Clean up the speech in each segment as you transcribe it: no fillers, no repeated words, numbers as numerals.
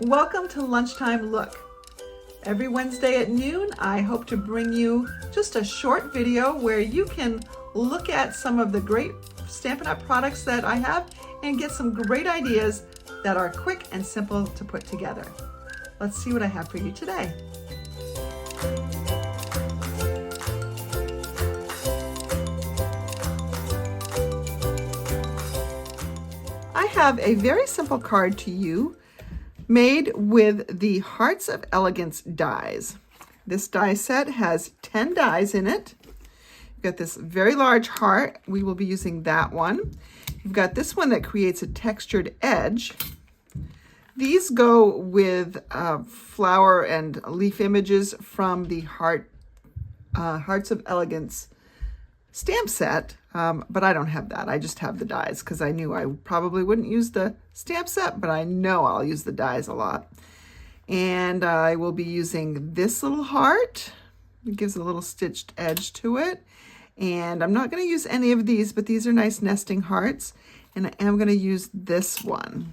Welcome to Lunchtime Look. Every Wednesday at noon, I hope to bring you just a short video where you can look at some of the great Stampin' Up! Products that I have and get some great ideas that are quick and simple to put together. Let's see what I have for you today. I have a very simple card to you made with the Hearts of Elegance dies. This die set has 10 dies in it. You've got this very large heart. We will be using that one. You've got this one that creates a textured edge. These go with flower and leaf images from the Hearts of Elegance stamp set, but I don't have that. I just have the dies because I knew I probably wouldn't use the stamp set, but I know I'll use the dies a lot. And I will be using this little heart. It gives a little stitched edge to it. And I'm not going to use any of these, but these are nice nesting hearts. And I am going to use this one.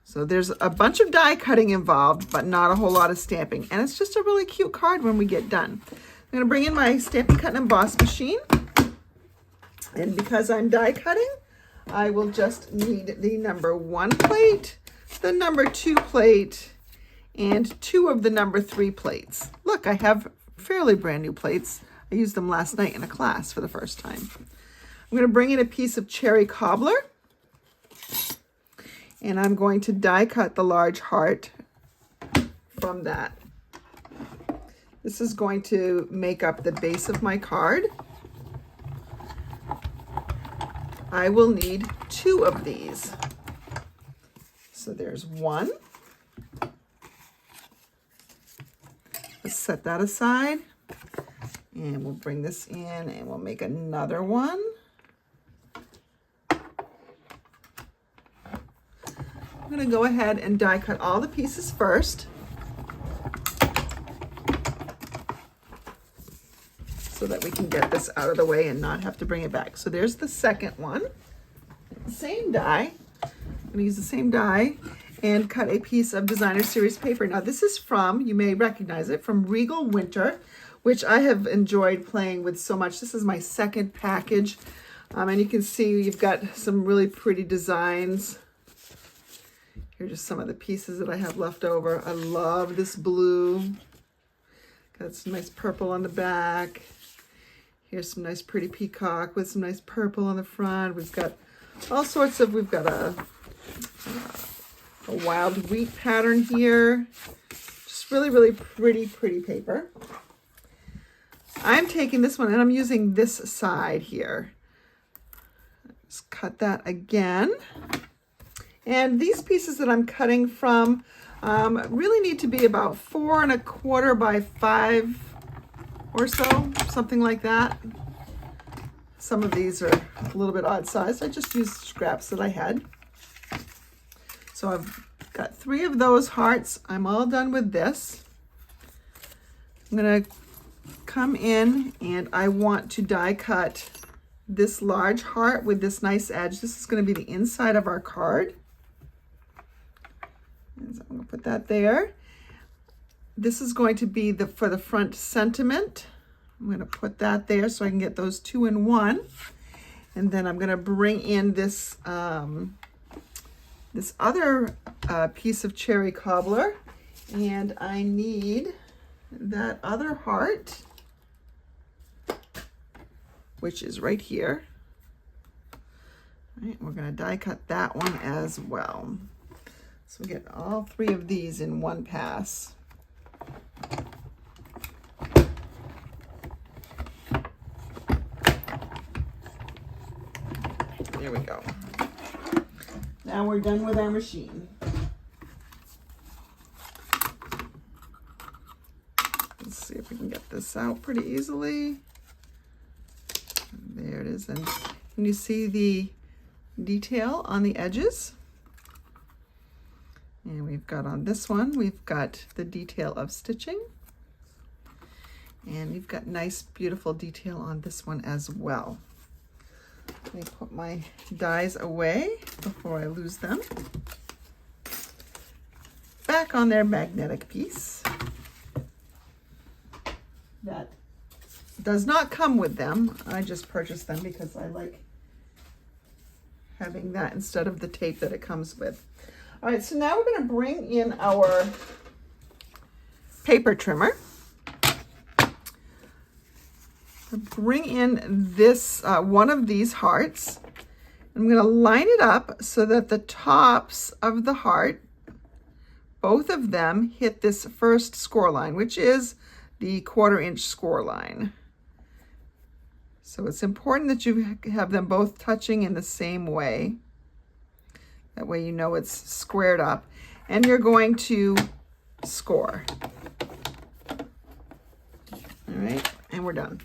So there's a bunch of die cutting involved, but not a whole lot of stamping. And it's just a really cute card when we get done. I'm going to bring in my Stampin' Cut and Emboss machine. And because I'm die cutting, I will just need the number 1 plate, the number 2 plate, and 2 of the number 3 plates. Look, I have fairly brand new plates. I used them last night in a class for the first time. I'm going to bring in a piece of cherry cobbler. And I'm going to die cut the large heart from that. This is going to make up the base of my card. I will need 2 of these. So there's 1. Let's set that aside. And we'll bring this in and we'll make another one. I'm going to go ahead and die cut all the pieces first, so that we can get this out of the way and not have to bring it back. So there's the second one. Same die. I'm going to use the same die and cut a piece of designer series paper. Now this is from, you may recognize it, from Regal Winter, which I have enjoyed playing with so much. This is my second package. And you can see you've got some really pretty designs. Here are just some of the pieces that I have left over. I love this blue. Got some nice purple on the back. Here's some nice pretty peacock with some nice purple on the front. We've got all sorts of, we've got a wild wheat pattern here. Just really, really pretty paper. I'm taking this one and I'm using this side here. Just cut that again. And these pieces that I'm cutting from really need to be about 4 1/4 by 5 or so, something like that. Some of these are a little bit odd sized. I just used scraps that I had. So I've got 3 of those hearts. I'm all done with this. I'm going to come in and I want to die cut this large heart with this nice edge. This is going to be the inside of our card. And so I'm going to put that there. This is going to be for the front sentiment. I'm going to put that there so I can get those 2 in 1. And then I'm going to bring in this this other piece of cherry cobbler. And I need that other heart, which is right here. All right, we're going to die cut that one as well. So we get all 3 of these in one pass. There we go. Now we're done with our machine. Let's see if we can get this out pretty easily. There it is. And can you see the detail on the edges? And we've got on this one, we've got the detail of stitching. And we've got nice, beautiful detail on this one as well. Let me put my dies away before I lose them. back on their magnetic piece. That does not come with them. I just purchased them because I like having that instead of the tape that it comes with. All right, so now we're going to bring in our paper trimmer. Bring in this one of these hearts. I'm going to line it up so that the tops of the heart, both of them, hit this first score line, which is the 1/4 inch score line. So it's important that you have them both touching in the same way. That way you know it's squared up. And you're going to score. All right, and we're done.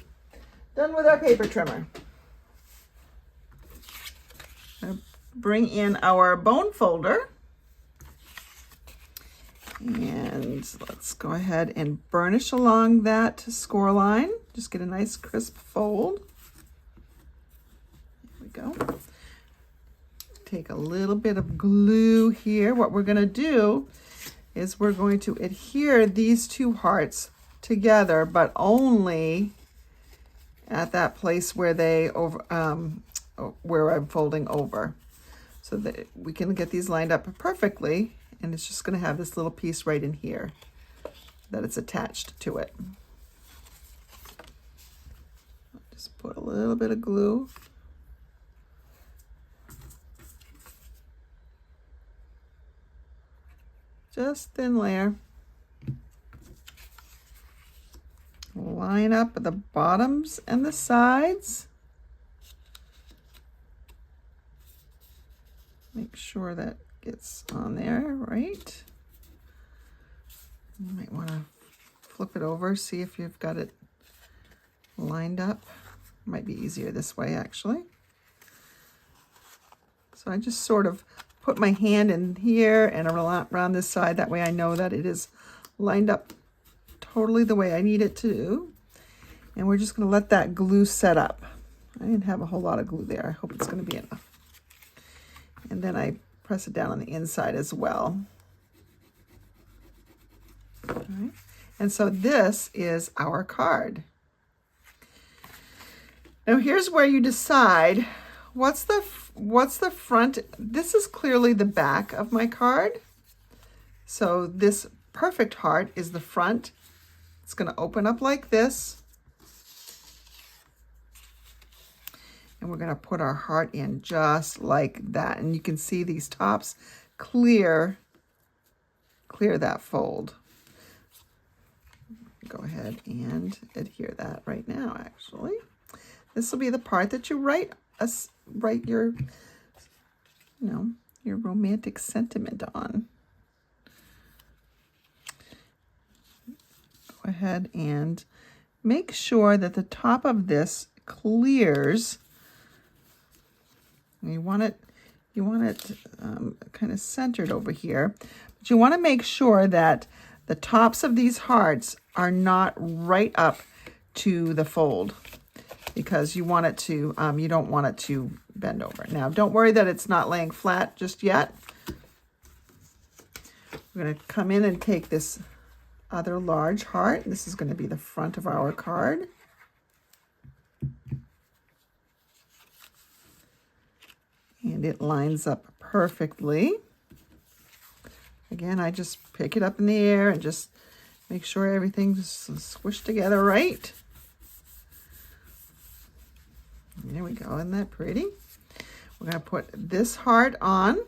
Done with our paper trimmer. Bring in our bone folder. And let's go ahead and burnish along that score line. Just get a nice crisp fold. There we go. Take a little bit of glue here. What we're going to do is we're going to adhere these two hearts together, but only at that place where they where I'm folding over, so that we can get these lined up perfectly. And it's just going to have this little piece right in here that it's attached to it. Just put a little bit of glue. Just thin layer. Line up the bottoms and the sides. Make sure that gets on there, right? You might want to flip it over, see if you've got it lined up. Might be easier this way, actually. So I just sort of put my hand in here and around this side. That way I know that it is lined up totally the way I need it to. And we're just going to let that glue set up. I didn't have a whole lot of glue there. I hope it's going to be enough. And then I press it down on the inside as well. All right. And so this is our card. Now here's where you decide what's the front. This is clearly the back of my card. So this perfect heart is the front. It's going to open up like this. And we're going to put our heart in just like that. And you can see these tops clear that fold. Go ahead and adhere that right now, actually. This will be the part that you write your, your romantic sentiment on. Go ahead and make sure that the top of this clears. You want it kind of centered over here, but you want to make sure that the tops of these hearts are not right up to the fold, because you want it to, you don't want it to bend over. Now, don't worry that it's not laying flat just yet. We're going to come in and take this other large heart. This is going to be the front of our card. And it lines up perfectly. Again, I just pick it up in the air and just make sure everything's squished together right. And there we go. Isn't that pretty? We're going to put this heart on.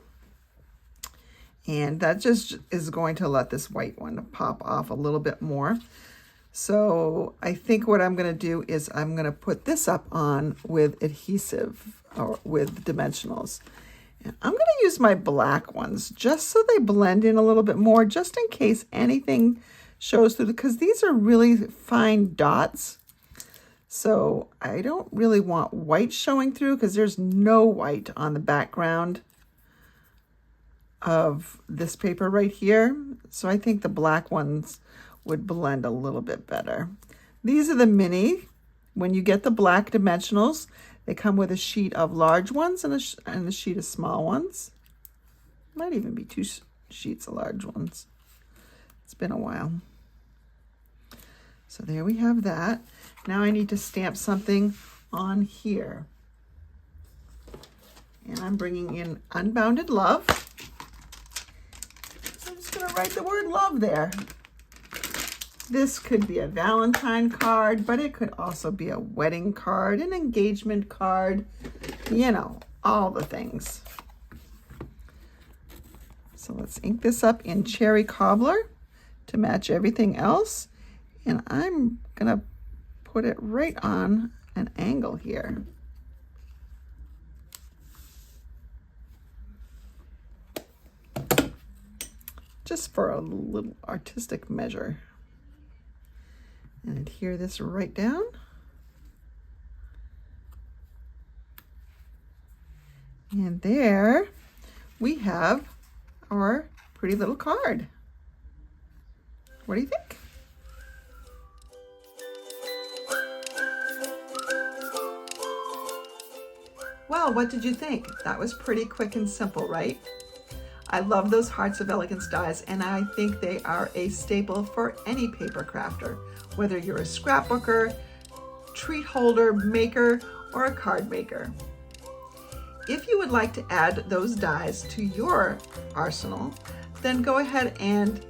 And that just is going to let this white one pop off a little bit more. So I think what I'm going to do is I'm going to put this up on with adhesive or with dimensionals. And I'm going to use my black ones just so they blend in a little bit more, just in case anything shows through, because these are really fine dots. So I don't really want white showing through, because there's no white on the background of this paper right here. So I think the black ones would blend a little bit better. These are the mini. When you get the black dimensionals, they come with a sheet of large ones and a sheet of small ones. Might even be two sheets of large ones. been a while. So there we have that. Now I need to stamp something on here. And I'm bringing in Unbounded Love. So I'm just going to write the word love there. This could be a Valentine card, but it could also be a wedding card, an engagement card, you know, all the things. So let's ink this up in Cherry Cobbler to match everything else. And I'm gonna put it right on an angle here. Just for a little artistic measure. And adhere this right down. And there we have our pretty little card. What do you think? Well, what did you think? That was pretty quick and simple, right? I love those Hearts of Elegance dies, and I think they are a staple for any paper crafter, whether you're a scrapbooker, treat holder maker, or a card maker. If you would like to add those dies to your arsenal, then go ahead and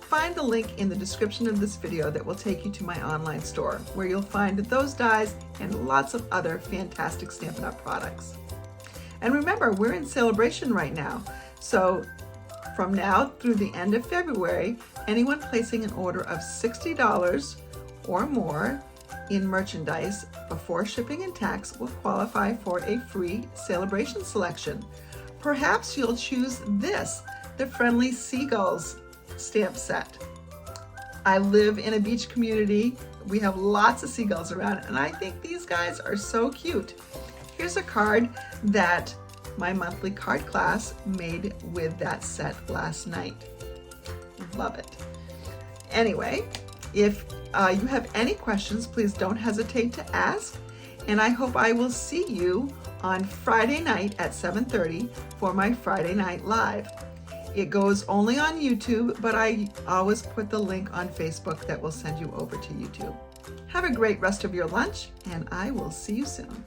find the link in the description of this video that will take you to my online store, where you'll find those dies and lots of other fantastic Stampin' Up! Products. And remember, we're in celebration right now. So from now through the end of February, anyone placing an order of $60 or more in merchandise before shipping and tax will qualify for a free celebration selection. Perhaps you'll choose this, the Friendly Seagulls stamp set. I live in a beach community. We have lots of seagulls around, and I think these guys are so cute. Here's a card that my monthly card class made with that set last night. Love it. Anyway, if you have any questions, please don't hesitate to ask. And I hope I will see you on Friday night at 7:30 for my Friday Night Live. It goes only on YouTube, but I always put the link on Facebook that will send you over to YouTube. Have a great rest of your lunch, and I will see you soon.